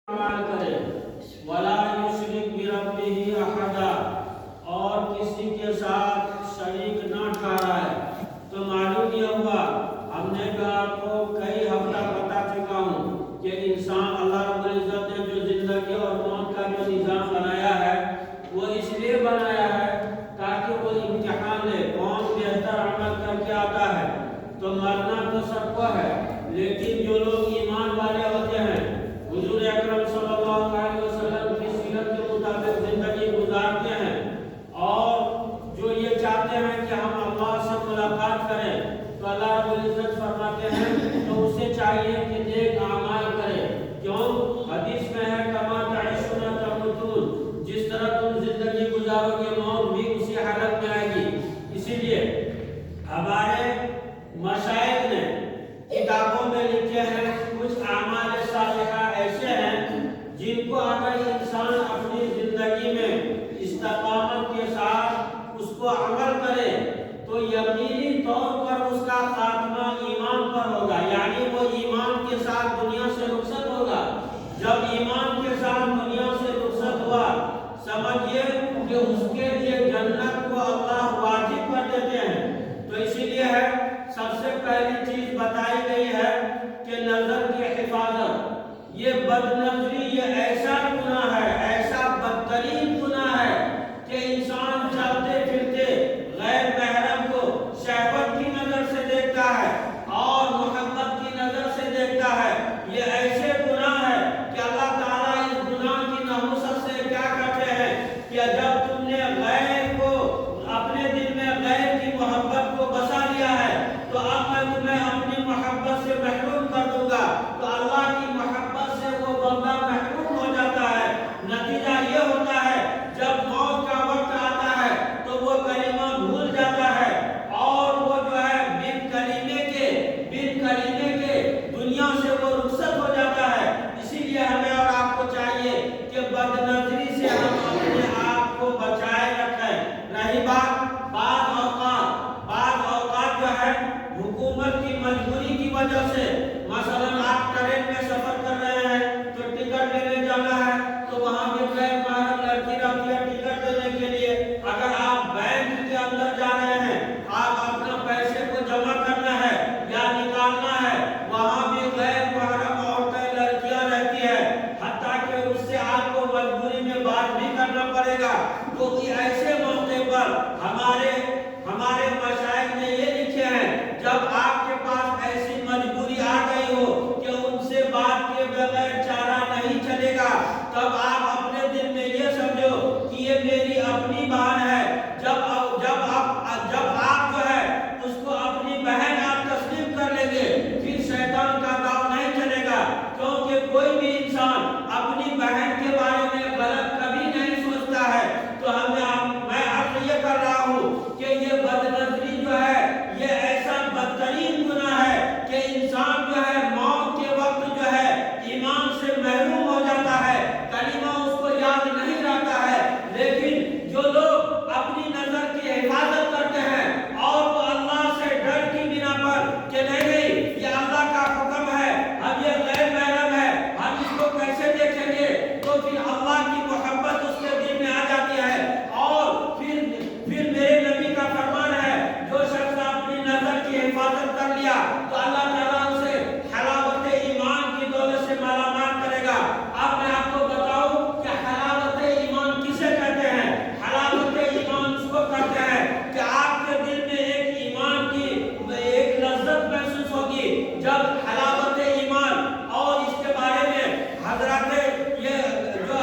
عمل کرے ولا یشرک بربہ احدا اور کسی کے ساتھ شریک نہ ٹھہرائے۔ تو معلوم یہ ہوا، ہم نے آپ کو کئی ہفتہ بتا چکا ہوں کہ انسان اللہ رب العزت نے جو زندگی اور موت کا جو نظام بنایا ہے وہ اس لیے بنایا ہے تاکہ وہ امتحان لے کون بہتر عمل کر کے آتا ہے۔ تو مرنا تو سب کو ہے، لیکن جو لوگ ایمان والے ہوتے ہیں، حضور اکرم صلی اللہ علیہ وسلم کی سیرت کے مطابق زندگی گزارتے ہیں اور جو یہ چاہتے ہیں کہ ہم اللہ سے ملاقات کریں، تو اللہ رب العزت فرماتے ہیں تو اسے چاہیے کہ نیک اعمال کرے۔ کیوں؟ حدیث میں ہے کما تعیشون تموتون، جس طرح تم زندگی گزارو گے موت بھی اسی حالت میں آئے گی۔ اسی لیے ہمارے مشائخ نے کتابوں میں لکھے ہیں کچھ اعمال صالحہ ایسے ہیں جن کو اگر انسان اپنی زندگی میں استقامت کے ساتھ اس کو عمل کرے تو یقینی طور پر اس کا خاتمہ ایمان پر ہوگا، یعنی وہ ایمان کے ساتھ دنیا سے رخصت ہوگا۔ جب ایمان کے ساتھ دنیا سے رخصت ہوا، سمجھیے کہ اس کے لیے جنت کو اللہ واجب کر دیتے ہیں۔ تو اسی لیے ہے سب سے پہلی چیز بتائی گئی ہے کہ نظر کی حفاظت۔ یہ بد نظری یہ ایسا گناہ ہے، ایسا بدترین گناہ ہے کہ انسان چلتے پھرتے غیر محرم کو شہوت کی نظر سے دیکھتا ہے اور محبت کی نظر سے دیکھتا ہے۔ یہ ایسے گناہ ہے کہ اللہ تعالیٰ اس گناہ کی نحوست سے کیا کہتے ہیں کہ جب تم نے غیر کو اپنے دل میں غیر کی محبت کو بسا لیا ہے تو اب میں تمہیں اپنی محبت سے محروم کر دوں گا۔ تو اللہ کی محبت سے وہ بندہ محروم ہو جاتا ہے۔ نتیجہ یہ ہوتا ہے جب موت کا وقت آتا ہے تو وہ کلمہ بھول جاتا ہے اور وہ جو ہے بن کلمے کے دنیا سے وہ رخصت ہو جاتا ہے۔ اسی لیے ہمیں اور آپ کو چاہیے کہ بد نظری سے ہم اپنے آپ کو بچائے رکھیں۔ رہی بات بعض اوقات جو ہے حکومت کی مجبوری کی وجہ سے، مثلا آپ ٹرین میں سفر کر رہے ہیں تو ٹکٹ لینے جانا ہے تو وہاں بھی غیر محرم لڑکی رہتی ہے ٹکٹ لینے کے لیے۔ اگر آپ بینک کے اندر جا رہے ہیں، آپ اپنا پیسے کو جمع کرنا ہے یا نکالنا ہے، وہاں بھی غیر محرم عورتیں لڑکیاں رہتی ہیں، حتیٰ کہ اس سے آپ کو مجبوری میں بات بھی کرنا پڑے گا۔ تو ایسے موقع پر ہمارے مشائخ نے یہ لکھے ہیں جب آپ کے پاس ایسی مجبوری آ گئی ہو کہ ان سے بات کے بغیر چارہ نہیں چلے گا، تب آپ اپنے دل میں یہ سمجھو کہ یہ میری اپنی بہن ہے۔ جب آپ جو ہے اس کو اپنی بہن آپ تسلیم کر لیں گے، پھر شیطان کا داؤ نہیں چلے گا، کیونکہ کوئی بھی انسان اپنی بہن کے بارے میں غلط کبھی نہیں سوچتا ہے۔ تو میں عرض یہ کر رہا ہوں کہ یہ بد نظری جو ہے یہ ایسا بدترین گناہ ہے کہ انسان جو ہے موت کے وقت جو ہے ایمان سے محروم ہو جاتا ہے، کلمہ اس کو یاد نہیں رہتا ہے۔ لیکن جو لوگ اپنی نظر کی حفاظت کرتے ہیں اور وہ اللہ سے ڈر کی بنا پر کہ نہیں یہ اللہ کا حکم ہے، اب یہ غیر محرم ہے، ہم اس کو کیسے دیکھیں گے، تو پھر اللہ کی محبت اس کے دل میں آ جاتی ہے۔ اور پھر میرے نبی کا فرمان ہے جو شخص اپنی نظر کی حفاظت کر لیا تو اللہ تعالیٰ اسے حلاوت ایمان کی دولت سے مالا مال کرے گا۔ اب میں آپ کو بتاؤں کہ حلاوت ایمان کسے کہتے ہیں۔ حلاوت ایمان اس کو کہتے ہیں کہ آپ کے دل میں ایک ایمان کی ایک لذت محسوس ہوگی جب حلاوت ایمان، اور اس کے بارے میں حضرات یہ جو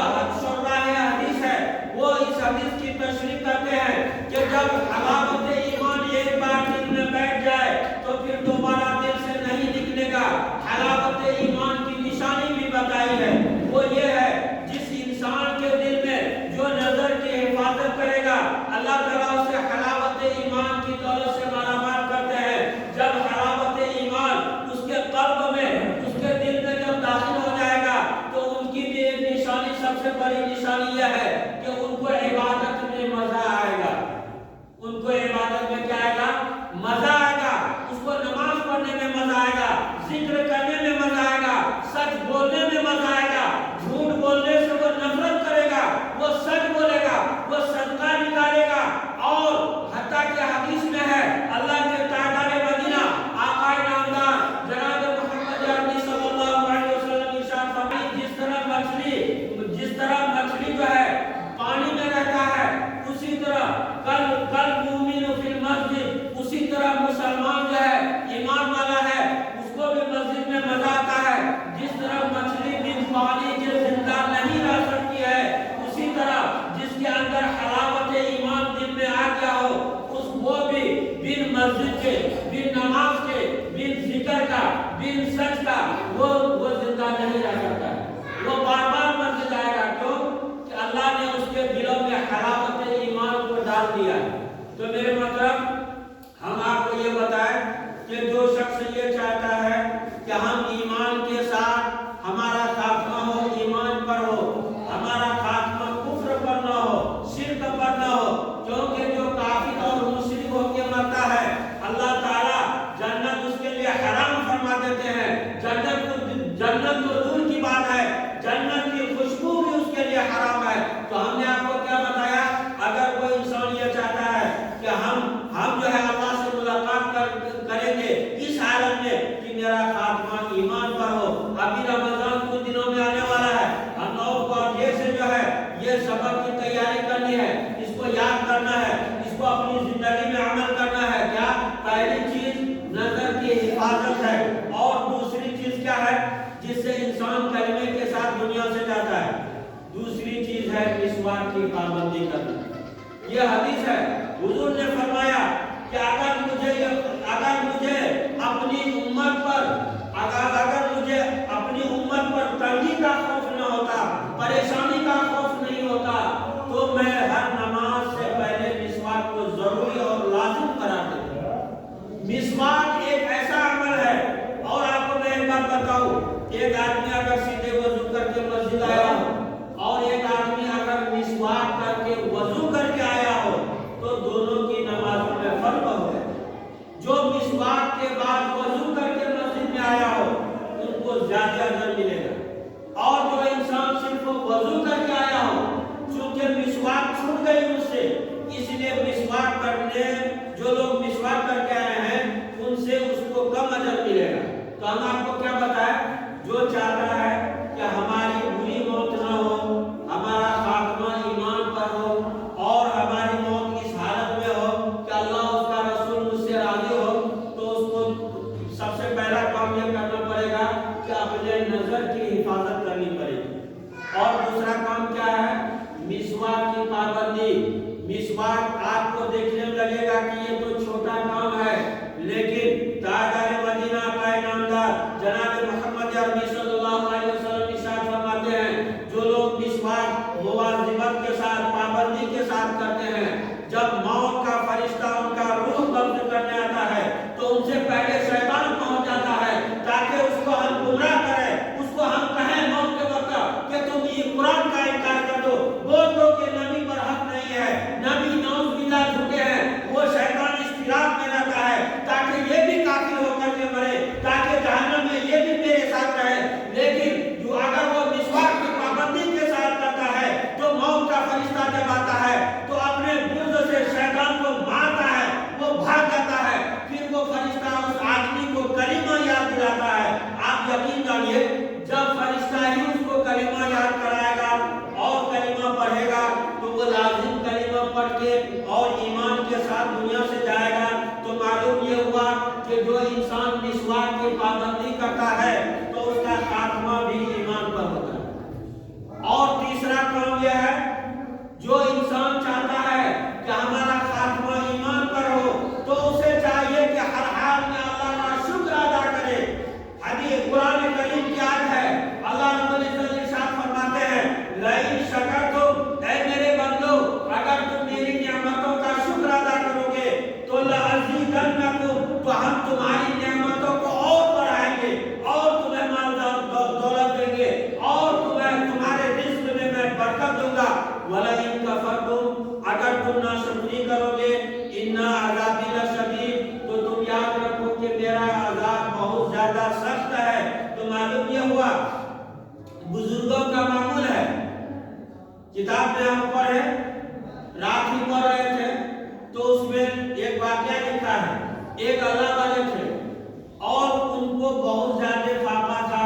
شرح حدیث ہے وہ اس حدیث کی تشریح کرتے ہیں کہ جب حلاوت ایمان ایک بار دل میں بیٹھ جائے تو پھر دوبارہ دل سے نہیں نکلے گا۔ حلاوت ایمان کی نشانی بھی بتائی ہے، وہ یہ ہے جس انسان کے دل میں جو نظر کی حفاظت کرے گا اللہ تعالیٰ اسے حلاوت ایمان کی دولت سے مالا مال کرتے ہیں۔ جب حلاوت ایمان اس کے قلب میں اس کے دل میں جب داخل ہو جائے گا تو ان کی بھی ایک نشانی، سب سے بڑی نشانی یہ ہے کہ ان کو عبادت میں مزہ آئے گا۔ ان کو عبادت میں کیا آئے گا؟ مزہ آئے گا۔ اس کو نماز پڑھنے میں مزہ آئے گا، ذکر کرنے میں مزہ آئے گا، سچ بولنے میں مزہ آئے گا، جھوٹ مچھلی جس طرح مچھلی جو ہے پانی میں رہتا ہے، اسی طرح کل مومن فی المسجد، اسی طرح مسلمان جو ہے ایمان والا ہے اس کو بھی مسجد میں مزہ آتا ہے۔ جس طرح مچھلی بن پانی کے زندہ نہیں رہ سکتی ہے، اسی طرح جس کے اندر حلاوت ایمان دل میں آ گیا ہو اس وہ بھی بن مسجد کے، بن نماز کے، بن ذکر کا، بن سچ کا وہ زندہ نہیں رہ سکتا ہے۔ وہ بار بار مسجد آئے گا، کیوں کہ اللہ نے اس کے دلوں میں حلاوت ایمان کو ڈال دیا ہے۔ تو میرے مطلب ہم آپ کو یہ بتائیں کہ جو شخص یہ چاہتا ہے کہ ہم ایمان کے ساتھ ہمارا خاتمہ ہو، ایمان پر ہو، ہمارا خاتمہ کفر پر نہ ہو، شرک پر نہ ہو، کیونکہ جو کافر اور مشرک ہو کے مرتا ہے اللہ تعالیٰ جنت اس کے لیے حرام فرما دیتے ہیں۔ جنت تو دور کی بات ہے، جنت کی خوشبو بھی اس کے لیے حرام ہے۔ تو ہم نے آپ کو کیا بتایا، اگر کوئی انسان یہ چاہتا ہے کہ ہم جو ہے اللہ سے ملاقات کریں گے اس حالت میں کہ میرا خاتمہ ایمان پر ہو۔ ابھی رمضان کچھ دنوں میں آنے والا ہے، ہم لوگوں کو اب یہ سے جو ہے یہ سبق کی تیاری کرنی ہے، اس کو یاد کرنا ہے، اس کو اپنی زندگی میں عمل کرنا ہے۔ کیا پہلی چیز نظر کی حفاظت ہے، اور دوسری چیز کیا ہے جس سے انسان کلمے کے ساتھ دنیا سے جاتا ہے، دوسری چیز ہے مسواک کی پابندی کرنا۔ یہ حدیث ہے، حضور نے فرمایا کہ اگر مجھے اپنی امت پر تنگی کا خوف نہ ہوتا، پریشانی کا خوف نہیں ہوتا، تو میں ہر نماز سے پہلے مسواک کو ضروری اور لازم قرار دیتا۔ مسواک ایک ایسا عمل ہے، اور آپ کو میں ایک بات بتاؤں، ایک آدمی اگر سیدھے وضو کر کے مسجد آیا ہو اور ایک آدمی اگر مسواک کر کے وضو کر کے آیا ہو تو دونوں کی نمازوں میں فرق ہے۔ جو مسواک کے بعد وضو کر کے مسجد میں آیا ہو ان کو زیادہ اجر ملے گا، اور جو انسان صرف وضو کر کے آیا ہو چونکہ مسواک چھوٹ گئی اس سے، اس لیے مسواک کرنے جو لوگ مسواک کر کے آئے ہیں ان سے اس کو کم اجر ملے گا۔ تو ہم آپ کو کیا بتائیں، جو چاہتا ہے کہ ہماری بری موت نہ ہو، ہمارا خاتمہ ایمان پر ہو، اور ہماری موت اس حالت میں ہو کہ اللہ اس کا رسول مجھ سے راضی ہو، تو اس کو سب سے پہلا کام یہ کرنا پڑے گا کہ اپنے نظر کی حفاظت کرنی پڑے گی۔ اور دوسرا کام کیا ہے، مسواک کی پابندی۔ مسواک آپ کو دیکھنے میں لگے گا کہ یہ تو چھوٹا کام ہے، لیکن تاجدار مدینہ کا انعامدار جناب محمد عربی صلی اللہ علیہ وسلم ارشاد فرماتے ہیں، جو لوگ مسواک مواظبت کے ساتھ، پابندی کے ساتھ کرتے ہیں، جب موت کا فرشتہ ان کا روح قبض کرنے آتا ہے تو ان سے پہلے شیطان پہنچ جاتا ہے تاکہ اس کو ہم گمراہ کریں، اس کو ہم کہیں موت کے وقت کہ تم یہ قرآن کا انکار کر دو، بول دو کہ نبی پر حق نہیں ہے، نبی نعوذ باللہ جھوٹے ہیں۔ وہ شیطان اس فراق میں رہتا ہے تاکہ یہ بھی کافر ہو کر کے مرے، تاکہ جہنم میں یہ بھی میرے ساتھ رہے۔ لیکن جو اگر وہ مسواک کی پابندی کے ساتھ کرتا ہے تو موت کا فرشتہ جب آتا ہے تو اپنے بغض سے شیطان کو مارتا ہے، وہ بھاگ جاتا ہے، پھر وہ فرشتہ اس آدمی کو کلمہ یاد دلاتا ہے۔ آپ یقین جانیے جب فرشتہ ہی اس کو کلمہ یاد کرائے گا اور کلمہ پڑھے گا تو وہ لازم کلمہ پڑھ کے اور ایمان کے ساتھ دنیا سے جائے گا۔ تو معلوم یہ ہوا کہ جو انسان مسواک کی پابندی کرتا ہے تو اس کا خاتمہ بھی ایمان پر ہوتا ہے۔ اور تیسرا کام یہ ہے، جو انسان چاہتا ہے کہ ہمارا خاتمہ ایمان پر ہو تو اسے چاہیے کہ ہر حال میں اللہ کا شکر ادا کرے۔ حدیث قرآن کریم کی آیت ہے، اللہ رب العزت ارشاد فرماتے ہیں، لئن شکرتم، اے میرے بندو اگر تم میری نعمتوں کا شکر ادا کرو گے تو لأزیدنکم، تو ہم تمہاری نعمتوں کو اور بڑھائیں گے، اور تمہیں مال دولت دیں گے، اور تمہارے رزق میں برکت دوں گا۔ وَلَئِن کَفَرْتُمْ، اگر تم ناشکری کرو گے، إِنَّ عَذَابِي لَشَدِيدٌ، تو تم یاد رکھو کہ میرا عذاب بہت زیادہ سخت ہے۔ تو معلوم یہ ہوا بزرگوں کا معمول ہے، کتاب میں ہم پڑھے، رات ہی پڑھ رہے تھے تو اس میں ایک واقعہ لکھا ہے، ایک اللہ والے تھے اور ان کو بہت زیادہ فاقہ تھا،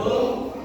2